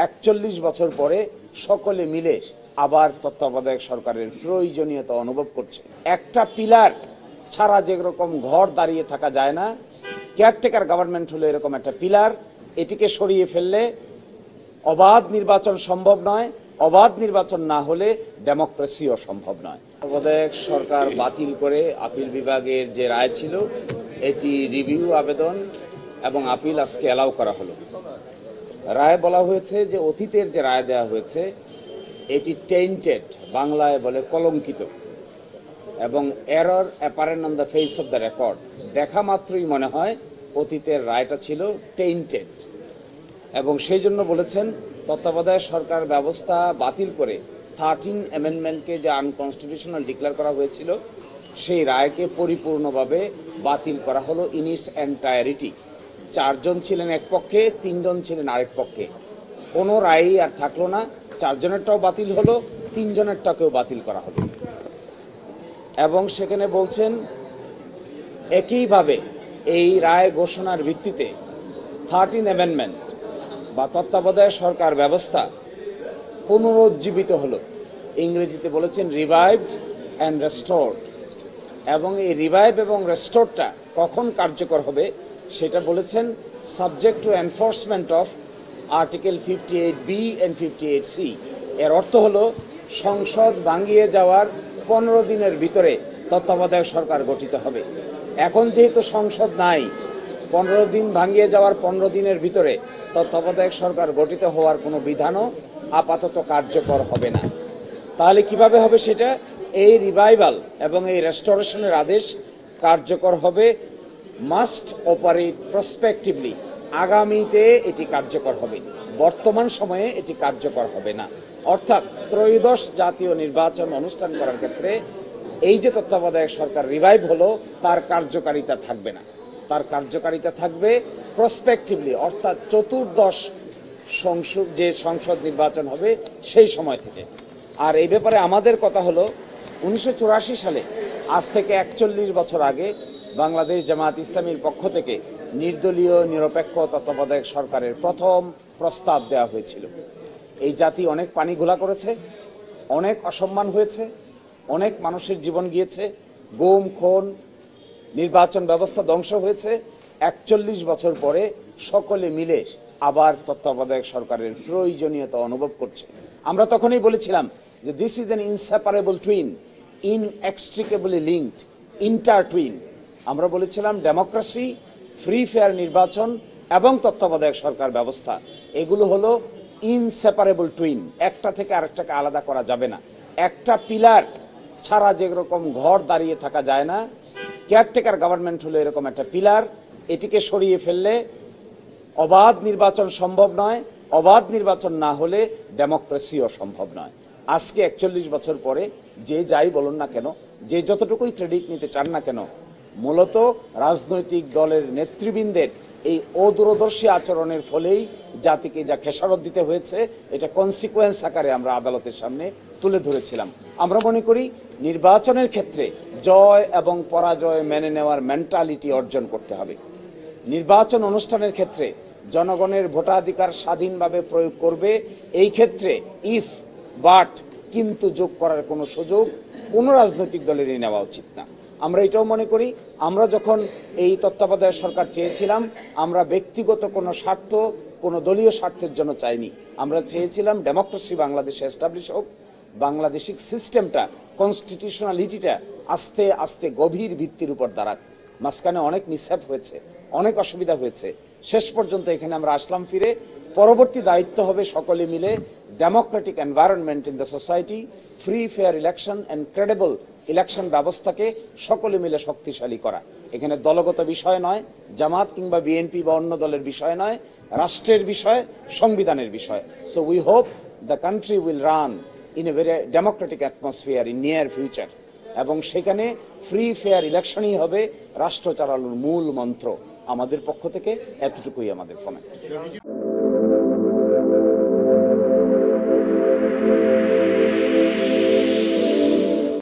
41 বছর পরে সকলে মিলে আবার তত্ত্বাবধায়ক সরকারের প্রয়োজনীয়তা অনুভব করছে। একটা পিলার ছাড়া যেরকম ঘর দাঁড়িয়ে থাকা যায় না, কেয়ারটেকার গভর্নমেন্ট হলো এরকম একটা পিলার। এটিকে সরিয়ে ফেললে অবাধ নির্বাচন সম্ভব নয়, অবাধ নির্বাচন না হলে ডেমোক্রেসিও সম্ভব নয়। তত্ত্বাবধায়ক সরকার বাতিল করে আপিল বিভাগের যে রায় ছিল এটি রিভিউ আবেদন এবং আপিল আজকে অ্যালাউ করা হলো। রায় বলা হয়েছে যে অতীতের যে রায় দেওয়া হয়েছে এটি টেইন্টেড, বাংলায় বলে কলঙ্কিত, এবং error apparent on the face of the record. দেখা মাত্রই মনে হয় অতীতের রায়টা ছিল টেইন্টেড, এবং সেই জন্য বলেছেন তত্ত্বাবধায়ক সরকার ব্যবস্থা বাতিল করে 13 অ্যামেন্ডমেন্টকে যে আনকনস্টিটিউশনাল ডিক্লেয়ার করা হয়েছিল সেই রায়কে পরিপূর্ণভাবে বাতিল করা হলো ইন ইটস এন্টায়ারিটি। 4 জন ছিলেন এক পক্ষে, 3 জন ছিলেন আরেক পক্ষে। কোনো রায়ই আর থাকলো না, 4 জনেরটাও বাতিল হলো, 3 জনেরটাকেও বাতিল করা হলো। এবং সেখানে বলছেন একইভাবে এই রায় ঘোষণার ভিত্তিতে 13 অ্যামেন্ডমেন্ট বা তত্ত্বাবধায়ক সরকার ব্যবস্থা পুনরুজ্জীবিত হলো। ইংরেজিতে বলেছেন রিভাইভড অ্যান্ড রেস্টোরড। এবং এই রিভাইভ এবং রেস্টোরটা কখন কার্যকর হবে সেটা বলেছেন subject to enforcement of article 58B and 58C। এর অর্থ হলো সংসদ ভাঙিয়ে যাওয়ার 15 দিনের ভিতরে তত্ত্বাবধায়ক সরকার গঠিত হবে। এখন যেহেতু সংসদ নাই, 15 দিন ভাঙিয়ে যাওয়ার 15 দিনের ভিতরে তত্ত্বাবধায়ক সরকার গঠিত হওয়ার কোনো বিধানও আপাতত কার্যকর হবে না। তাহলে কিভাবে হবে সেটা? এই রিভাইভাল এবং এই রেস্টোরেশনের আদেশ কার্যকর হবে মাস্ট অপারেট প্রসপেক্টিভলি। আগামীতে এটি কার্যকর হবে, বর্তমান সময়ে এটি কার্যকর হবে না। অর্থাৎ ত্রয়োদশ জাতীয় নির্বাচন অনুষ্ঠান করার ক্ষেত্রে এই যে তত্ত্বাবধায়ক সরকার রিভাইভ হলো তার কার্যকারিতা থাকবে না, তার কার্যকারিতা থাকবে প্রসপেক্টিভলি, অর্থাৎ চতুর্দশ সংসদ নির্বাচন হবে সেই সময় থেকে। আর এই ব্যাপারে আমাদের কথা হলো 1984 সালে, আজ থেকে 41 বছর আগে বাংলাদেশ জামায়াত ইসলামীর পক্ষ থেকে নির্দলীয় নিরপেক্ষ তত্ত্বাবধায়ক সরকারের প্রথম প্রস্তাব দেওয়া হয়েছিল। এই জাতি অনেক পানি ঘোলা করেছে, অনেক অসম্মান হয়েছে, অনেক মানুষের জীবন গিয়েছে, গুম খুন, নির্বাচন ব্যবস্থা ধ্বংস হয়েছে। 41 বছর পরে সকলে মিলে আবার তত্ত্বাবধায়ক সরকারের প্রয়োজনীয়তা অনুভব করছে। আমরা তখনই বলেছিলাম যে this is an inseparable twin, inextricably linked, intertwine. আমরা বলেছিলাম ডেমোক্রেসি, ফ্রি ফেয়ার নির্বাচন এবং তত্ত্বাবধায়ক সরকার ব্যবস্থা এগুলো হলো ইনসেপারেবল টুইন, একটা থেকে আরেকটাকে আলাদা করা যাবে না। একটা পিলার ছাড়া যেরকম ঘর দাঁড়িয়ে থাকা যায় না, কেয়ারটেকার গভর্নমেন্ট হলো এরকম একটা পিলার। এটিকে সরিয়ে ফেললে অবাধ নির্বাচন সম্ভব নয়, অবাধ নির্বাচন না হলে ডেমোক্রেসিও সম্ভব নয়। আজকে 41 বছর পরে যে যাই বলুন না কেন, যে যতটুকুই ক্রেডিট নিতে চান না কেন, মূলত রাজনৈতিক দলের নেতৃবৃন্দের এই অদূরদর্শী আচরণের ফলেই জাতিকে যা খেসারত দিতে হয়েছে, এটা কনসিকুয়েন্স আকারে আমরা আদালতের সামনে তুলে ধরেছিলাম। আমরা মনে করি নির্বাচনের ক্ষেত্রে জয় এবং পরাজয় মেনে নেওয়ার মেন্টালিটি অর্জন করতে হবে। নির্বাচন অনুষ্ঠানের ক্ষেত্রে জনগণের ভোটাধিকার স্বাধীনভাবে প্রয়োগ করবে। এই ক্ষেত্রে ইফ, বাট, কিন্তু যোগ করার কোনো সুযোগ কোনো রাজনৈতিক দলেরই নেওয়া উচিত না। আমরা এটাও মনে করি, আমরা যখন এই তত্ত্বাবধায়ক সরকার চেয়েছিলাম, আমরা ব্যক্তিগত কোনো স্বার্থ, কোনো দলীয় স্বার্থের জন্য চাইনি। আমরা চেয়েছিলাম ডেমোক্রেসি বাংলাদেশে এস্টাবলিশ হোক, বাংলাদেশিক সিস্টেমটা, কনস্টিটিউশনালিটিটা আস্তে আস্তে গভীর ভিত্তির উপর দাঁড়াক। মাঝখানে অনেক মিসহ্যাপ হয়েছে, অনেক অসুবিধা হয়েছে, শেষ পর্যন্ত এখানে আমরা আসলাম ফিরে। পরবর্তী দায়িত্ব হবে সকলে মিলে Democratic environment in the society, free fair election and credible election ব্যবস্থাকে সকলে মিলে শক্তিশালী করা। এখানে দলগত বিষয় নয়, জামাত কিংবা বিএনপি বা অন্য দলের বিষয় নয়, রাষ্ট্রের বিষয়, সংবিধানের বিষয়। So we hope the country will run in a very Democratic atmosphere in near future, এবং সেখানে ফ্রি ফেয়ার ইলেকশনই হবে রাষ্ট্র চালানোর মূল মন্ত্র। আমাদের পক্ষ থেকে এতটুকুই আমাদের কমেন্ট।